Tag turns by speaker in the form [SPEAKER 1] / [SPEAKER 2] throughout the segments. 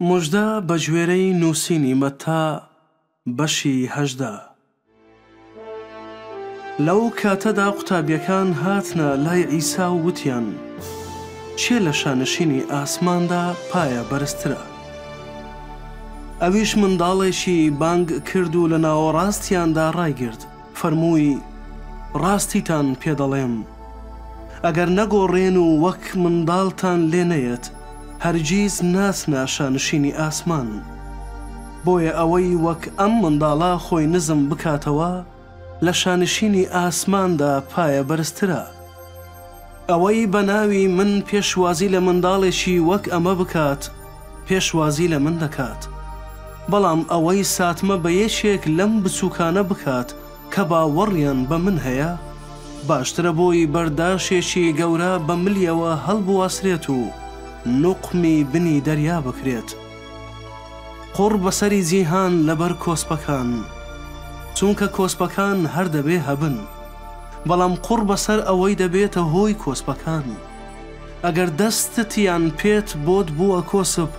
[SPEAKER 1] موژدە بە گوێرەی نووسینی مەتا بەشی 18. لەو کاتەدا قوتابیەکان هاتنە لای عیسا و وتیان: چێ لە شانشینی ئاسماندا پایە بەرزترە؟ ئەویش منداڵێکی بانگ کرد و لە ناوەڕاستیاندا ڕایگرت، فەرمووی: ڕاستیتان پێدەڵێم، ئەگەر نەگۆڕێن و وەک منداڵتان لێ نەیەت، هەرگیز ناچنە شانشینی ئاسمان. بۆیە ئەوەی وەک ئەم منداڵە خۆی نزم بکاتەوە لە شانشینی ئاسماندا پایە بەرزترە. ئەوەی بە ناوی من پێشوازی لە منداڵێکی وەک ئەمە بکات، پێشوازی لە من دەکات. بەڵام ئەوەی ساتمە بە یەکێک لەم بچووکانە بکات کە باوەڕیان بە من هەیە، باشترە بۆی بەرداشێکی گەورە بە ملیەوە هەڵبواسرێت و نوقمی بنی دەریا بکرێت. قوڕ بەسەری جیهان لەبەر کۆسپەکان، چونکە کۆسپەکان هەر دەبێ هەبن، بەڵام قوڕ بەسەر ئەوەی دەبێتە هۆی کۆسپەکان. ئەگەر دەستتیان پێت بۆت بووە کۆسپ،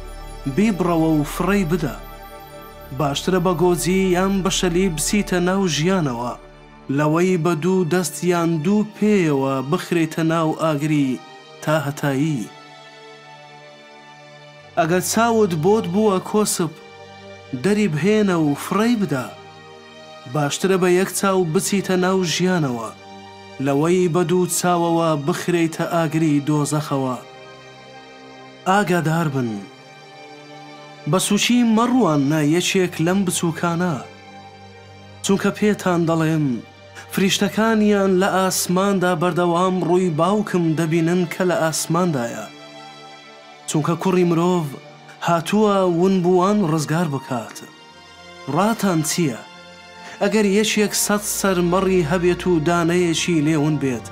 [SPEAKER 1] بیبڕەوە و فڕەی بدە. باشترە بە گۆجی یان بە شەلی بچیتە ناو ژیانەوە، لەوەی بە دوو دەست یان دوو پێیەوە بخرێتە ناو ئاگری تا هەتایی. ئەگەر چاوت بۆت بووە کۆسپ، دەری بهێنە و فڕەی بدە. باشترە بە یەک چاو بچیتە ناو ژیانەوە، لەوەی بە دوو چاوەوە بخرێتە ئاگری دۆزەخەوە. ئاگادار بن، بە سوچی مەڕوانە یەکێک لەم بچووکانە، چونکە پێتان دەڵێم فریشتەکانیان لە ئاسماندا بەردەوام ڕووی باوکم دەبینن کە لە ئاسماندایە. چونکە کوڕی مرۆڤ هاتووە ونبووان ڕزگار بکات. ڕاتان چییە؟ ئەگەر یەکێک 100 سەرمەڕی هەبێت و دانەیەکی لێون بێت،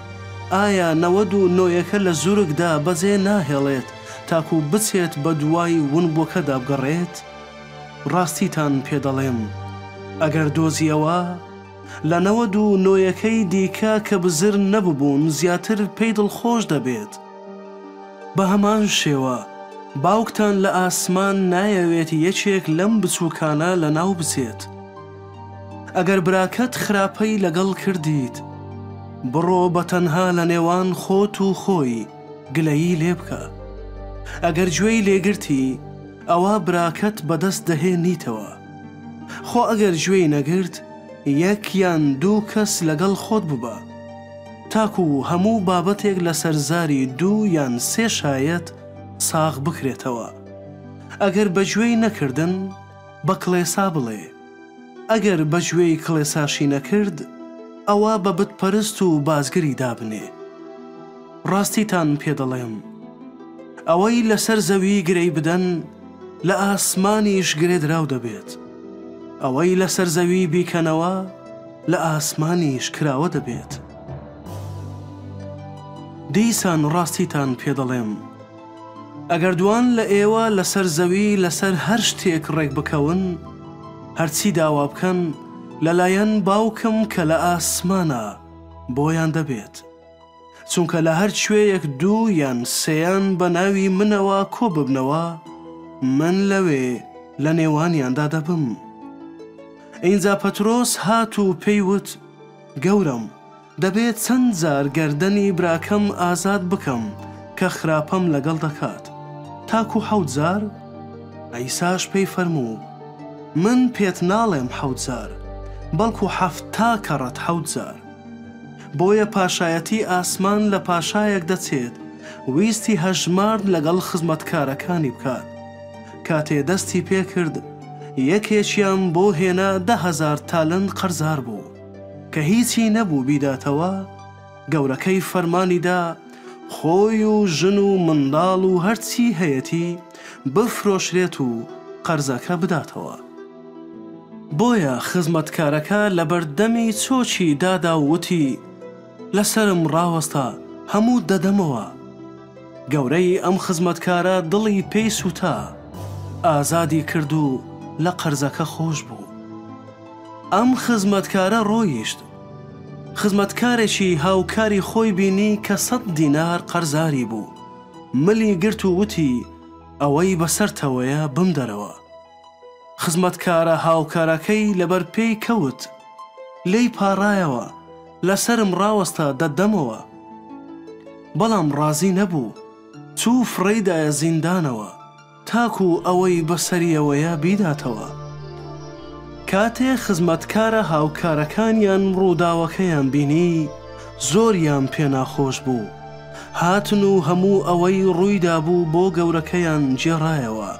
[SPEAKER 1] ئایا 99 لە زورگدا بەجێ ناهێڵێت تاکو بچێت بە دوای ونبووەکەدا بگەڕێت؟ ڕاستیتان پێدەڵێم، ئەگەر دۆزیەوە لە 99 دیکە کە بزر نەببوون زیاتر پێی دڵخۆش دەبێت. بە هەمان شێوە باوکتان لە ئاسمان نایەوێت یەکێک لەم بچووکانە لە ناو بچێت. ئەگەر براکەت خراپەی لەگەڵ کردیت، بڕۆ بە تەنها لە نێوان خۆت و خۆی گلەیی لێ بکە. ئەگەر گوێی لێگرتی، ئەوە براکەت بەدەست دەهێنیتەوە. خۆ ئەگەر گوێی نەگرت، یەک یان دوو کەس لەگەڵ خۆت ببە، تاکو هەموو بابەتێک لە سەرزاری 2 یان 3 شایەت ساغ بکرێتەوە. ئەگەر بەگوێی نەکردن، بە کڵێسا بڵێ. ئەگەر بەگوێی کڵێساشی نەکرد، ئەوە بە بتپەرست و بازگری دابنێ. ڕاستیتان پێدەڵێم، ئەوەی لەسەر زەوی گرەی بدەن، لە ئاسمانیش گرێدراو دەبێت. ئەوەی لەسەر زەوی بیکەنەوە، لە ئاسمانیش کراوە دەبێت. دیسان ڕاستیتان پێدەڵێم، ئەگەر دوان لە ئێوە لەسەر زەوی لەسەر هەر شتێک ڕێک بکەون، هەرچی داوا بکەن لەلایەن باوکم کە لە ئاسمانە بۆیان دەبێت. چونکە لە هەر شوێیەک 2 یان 3 بە ناوی منەوە کۆ ببنەوە، من لەوێ لە نێوانیاندا دەبم. ئینجا پەترۆس هات و پێیوت: گەورم، دەبێت چەند جار گەردەنی براکەم ئازاد بکەم کە خراپەم لەگەڵ دەکات، تاکو 7 جار؟ عیساش پێی فەرموو: من پێت ناڵێم 7 جار، بەڵکو 70 کەڕەت 7 جار. بۆیە پاشایەتی ئاسمان لە پاشایەک دەچێت ویستی هەژمارد لەگەڵ خزمەتکارەکانی بکات. کاتێ دەستی پێکرد، یەکێکیان بۆ هێنا 10,000 تالنت قەرزار بوو، کە هیچی نەبوو بیداتەوە. گەورەکەی فەرمانیدا خۆی و ژن و منداڵ و هەرچی هەیەتی بفرۆشرێت و قەرزەکە بداتەوە. بۆیە خزمەتکارەکە لە بەردەمی چۆچی دادا و وتی: لەسرم ڕاوەستە، هەموو دەدەمەوە. گەورەی ئەم خزمەتکارە دڵی پێی سووتا، ئازادی کرد و لە قەرزەکە خۆش بوو. ئەم خزمەتکارە ڕۆیشت، خزمەتکارێکی هاوکاری خۆی بینی کە 100 دینار قەرزاری بوو. ملی گرت و وتی: ئەوەی بەسەرتەوەیە بمدەرەوە. خزمەتکارە هاوکارەکەی لەبەر پێی کەوت، لێی پاڕایەوە، لەسرم ڕاوەستە دەدەمەوە. بەڵام ڕازی نەبوو، چوو فڕێدایە زیندانەوە تاکو ئەوەی بەسەریەوەیە بیداتەوە. کاتێ خزمەتکارە هاوکارەکانیان ڕووداوەکەیان بینی، زۆریان پێناخۆش بوو. هاتن و هەموو ئەوەی ڕوویدا بوو بۆ گەورەکەیان جێڕایەوە.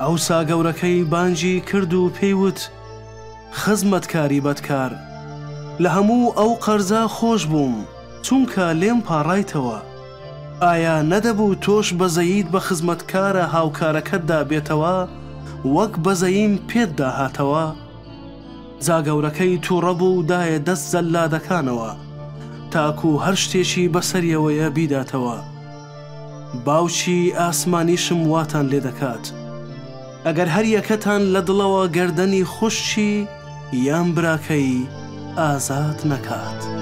[SPEAKER 1] ئەوسا گەورەکەی بانجی کرد و پێیوت: خزمەتکاری بەدکار، لە هەموو ئەو قەرزە خۆش بووم چونکە لێم پاڕایتەوە. ئایا نەدەبوو تۆش بەزەیید بە خزمەتکارە هاوکارەکەتدا بێتەوە وەک بەزەییم پێت داهاتەوە؟ جا گەورەکەی تووڕە بوو دایە دەست زەلادەکانەوە تاکو هەر شتێکی بەسەریەوەیە بیداتەوە. باوکی ئاسمانیشم واتان لێ دەکات، ئەگەر هەر یەکەتان لە دڵەوە گەردەنی خوشتی یان براکەی ئازاد نەکات.